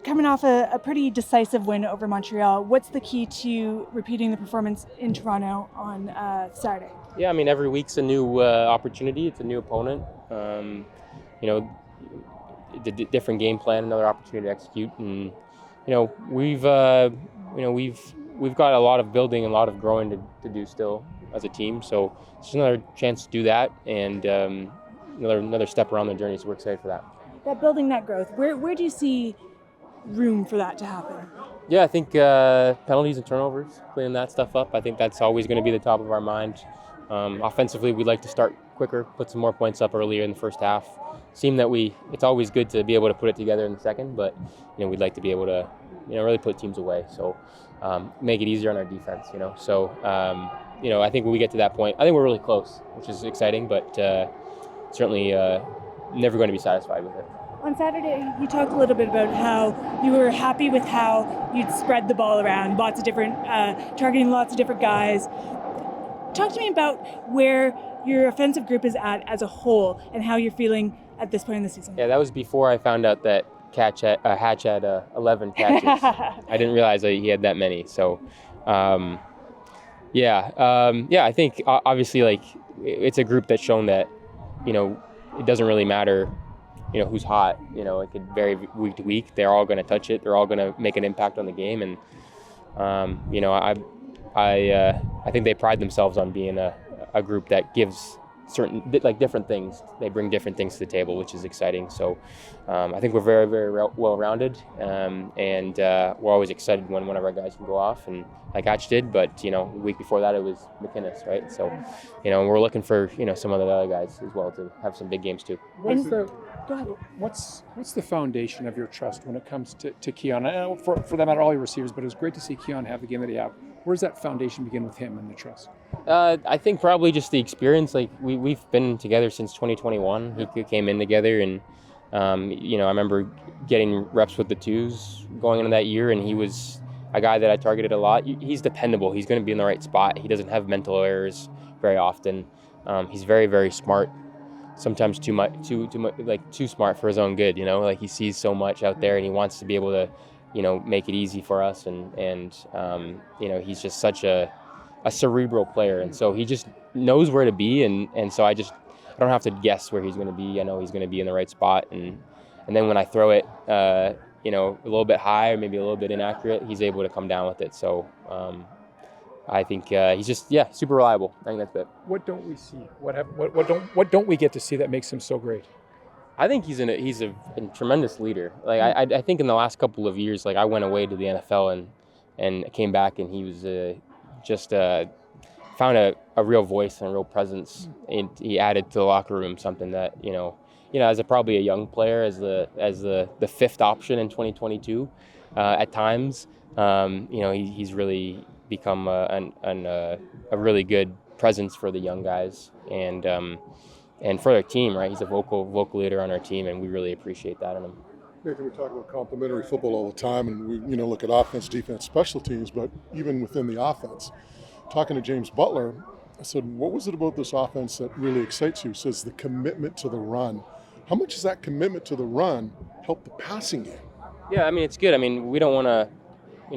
coming off a pretty decisive win over Montreal. What's the key to repeating the performance in Toronto on Saturday? Yeah, I mean, every week's a new opportunity. It's a new opponent. You know, different game plan, another opportunity to execute, and we've got a lot of building and a lot of growing to do still as a team. So it's just another chance to do that, and another step around the journey. So we're excited for that. That building, that growth. Where do you see room for that to happen? Yeah, I think penalties and turnovers, cleaning that stuff up. I think that's always going to be the top of our mind. Offensively, we'd like to start quicker, put some more points up earlier in the first half. It's always good to be able to put it together in the second, but we'd like to be able to really put teams away. So make it easier on our defense. So I think when we get to that point, I think we're really close, which is exciting, but certainly never going to be satisfied with it. On Saturday, you talked a little bit about how you were happy with how you'd spread the ball around, targeting lots of different guys. Talk to me about where your offensive group is at as a whole and how you're feeling at this point in the season. Yeah, that was before I found out that Hatch had 11 catches. I didn't realize that he had that many. So, I think obviously it's a group that's shown that, it doesn't really matter, who's hot. It could vary week to week. They're all going to touch it. They're all going to make an impact on the game. And, I think they pride themselves on being a group that gives different things. They bring different things to the table, which is exciting. So I think we're very, very well-rounded, and we're always excited when one of our guys can go off, and like Hatch did. But the week before that it was McInnes, right? So we're looking for some of the other guys as well to have some big games too. What's the foundation of your trust when it comes to Keon? I know for that matter, all your receivers, but it was great to see Keon have the game that he had. Where does that foundation begin with him and the trust? I think probably just the experience. We've been together since 2021. He came in together, and I remember getting reps with the twos going into that year, and he was a guy that I targeted a lot. He's dependable. He's going to be in the right spot. He doesn't have mental errors very often. He's very, very smart. Sometimes too smart for his own good. He sees so much out there, and he wants to be able to make it easy for us, and he's just such a cerebral player, and so he just knows where to be, and so I don't have to guess where he's going to be. I know he's going to be in the right spot, and then when I throw it a little bit high or maybe a little bit inaccurate, he's able to come down with it. So I think he's just super reliable. I think that's it. What don't we see? What don't we get to see that makes him so great? I think he's a tremendous leader. I think in the last couple of years, I went away to the NFL and came back, and he was found a real voice and a real presence, and he added to the locker room something that as probably a young player, as the fifth option in 2022, at times, he's really become a really good presence for the young guys, and for our team, right? He's a vocal leader on our team, and we really appreciate that in him. Nathan, we talk about complementary football all the time, and we look at offense, defense, special teams, but even within the offense. Talking to James Butler, I said, what was it about this offense that really excites you? He says the commitment to the run. How much does that commitment to the run help the passing game? Yeah, it's good. We don't want to,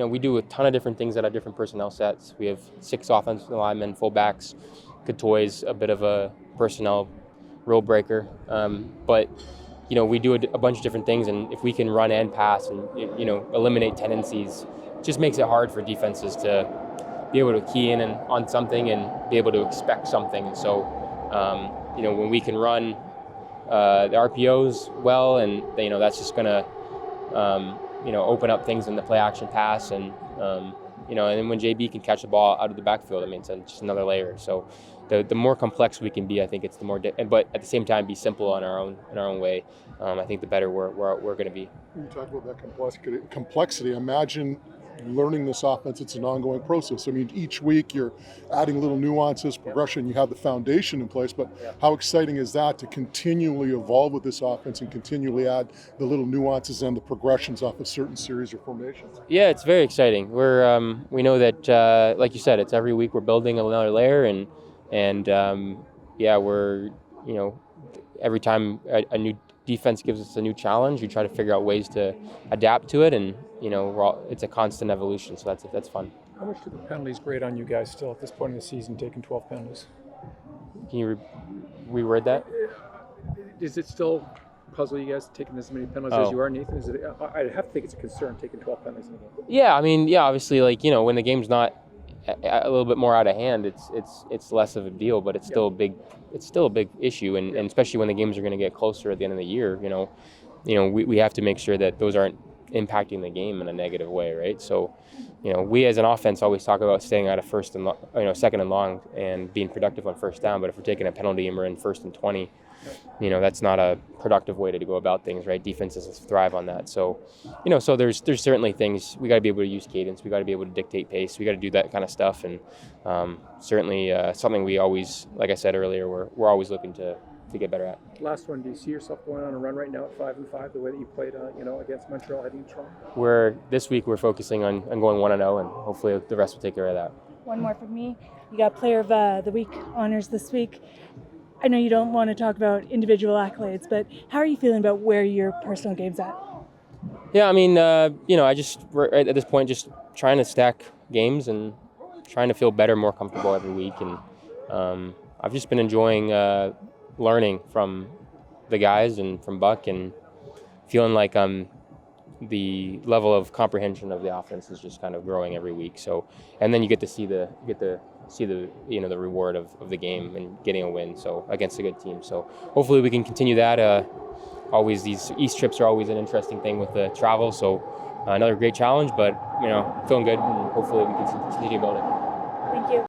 we do a ton of different things at our different personnel sets. We have 6 offensive linemen, fullbacks, Katoy's a bit of a personnel rule breaker, but we do a bunch of different things, and if we can run and pass and eliminate tendencies, it just makes it hard for defenses to be able to key in on something and be able to expect something. And so when we can run the RPOs well, and that's just gonna open up things in the play action pass, and and then when JB can catch the ball out of the backfield, it's just another layer. So the more complex we can be, I think it's the more, but at the same time be simple in our own way. I think the better we're going to be. You talk about that complexity. Imagine learning this offense. It's an ongoing process. Each week you're adding little nuances, progression. You have the foundation in place, but how exciting is that to continually evolve with this offense and continually add the little nuances and the progressions off of certain series or formations? Yeah, it's very exciting. We know that, like you said, it's every week we're building another layer, and we're every time a new defense gives us a new challenge, we try to figure out ways to adapt to it, and it's a constant evolution. So that's fun. How much do the penalties grate on you guys still at this point in the season, taking 12 penalties? Can you reword that? Is it still puzzle you guys taking as many penalties as you are, Nathan? I have to think it's a concern taking 12 penalties in a game. Yeah, I mean, obviously, when the game's not a little bit more out of hand, it's less of a deal, but it's still a big issue, and especially when the games are going to get closer at the end of the year. We have to make sure that those aren't impacting the game in a negative way, right? So, we as an offense always talk about staying out of second and long and being productive on first down. But if we're taking a penalty and we're in 1st and 20, that's not a productive way to go about things, right? Defenses thrive on that. So, so there's certainly things we got to be able to use cadence. We got to be able to dictate pace. We got to do that kind of stuff, and certainly something we always, like I said earlier, we're always looking to get better at. Last one, do you see yourself going on a run right now at 5-5, the way that you played, against Montreal heading to Toronto? This week we're focusing on going 1-0, and hopefully the rest will take care of that. One more from me. You got Player of the Week honors this week. I know you don't want to talk about individual accolades, but how are you feeling about where your personal game's at? Yeah, I mean, we're at this point just trying to stack games and trying to feel better, more comfortable every week, and I've just been enjoying learning from the guys and from Buck, and feeling like the level of comprehension of the offense is just kind of growing every week. So, and then you get to see the the reward of the game and getting a win, so against a good team. So hopefully we can continue that. Always these East trips are always an interesting thing with the travel. So another great challenge, but feeling good, and hopefully we can continue building. Thank you.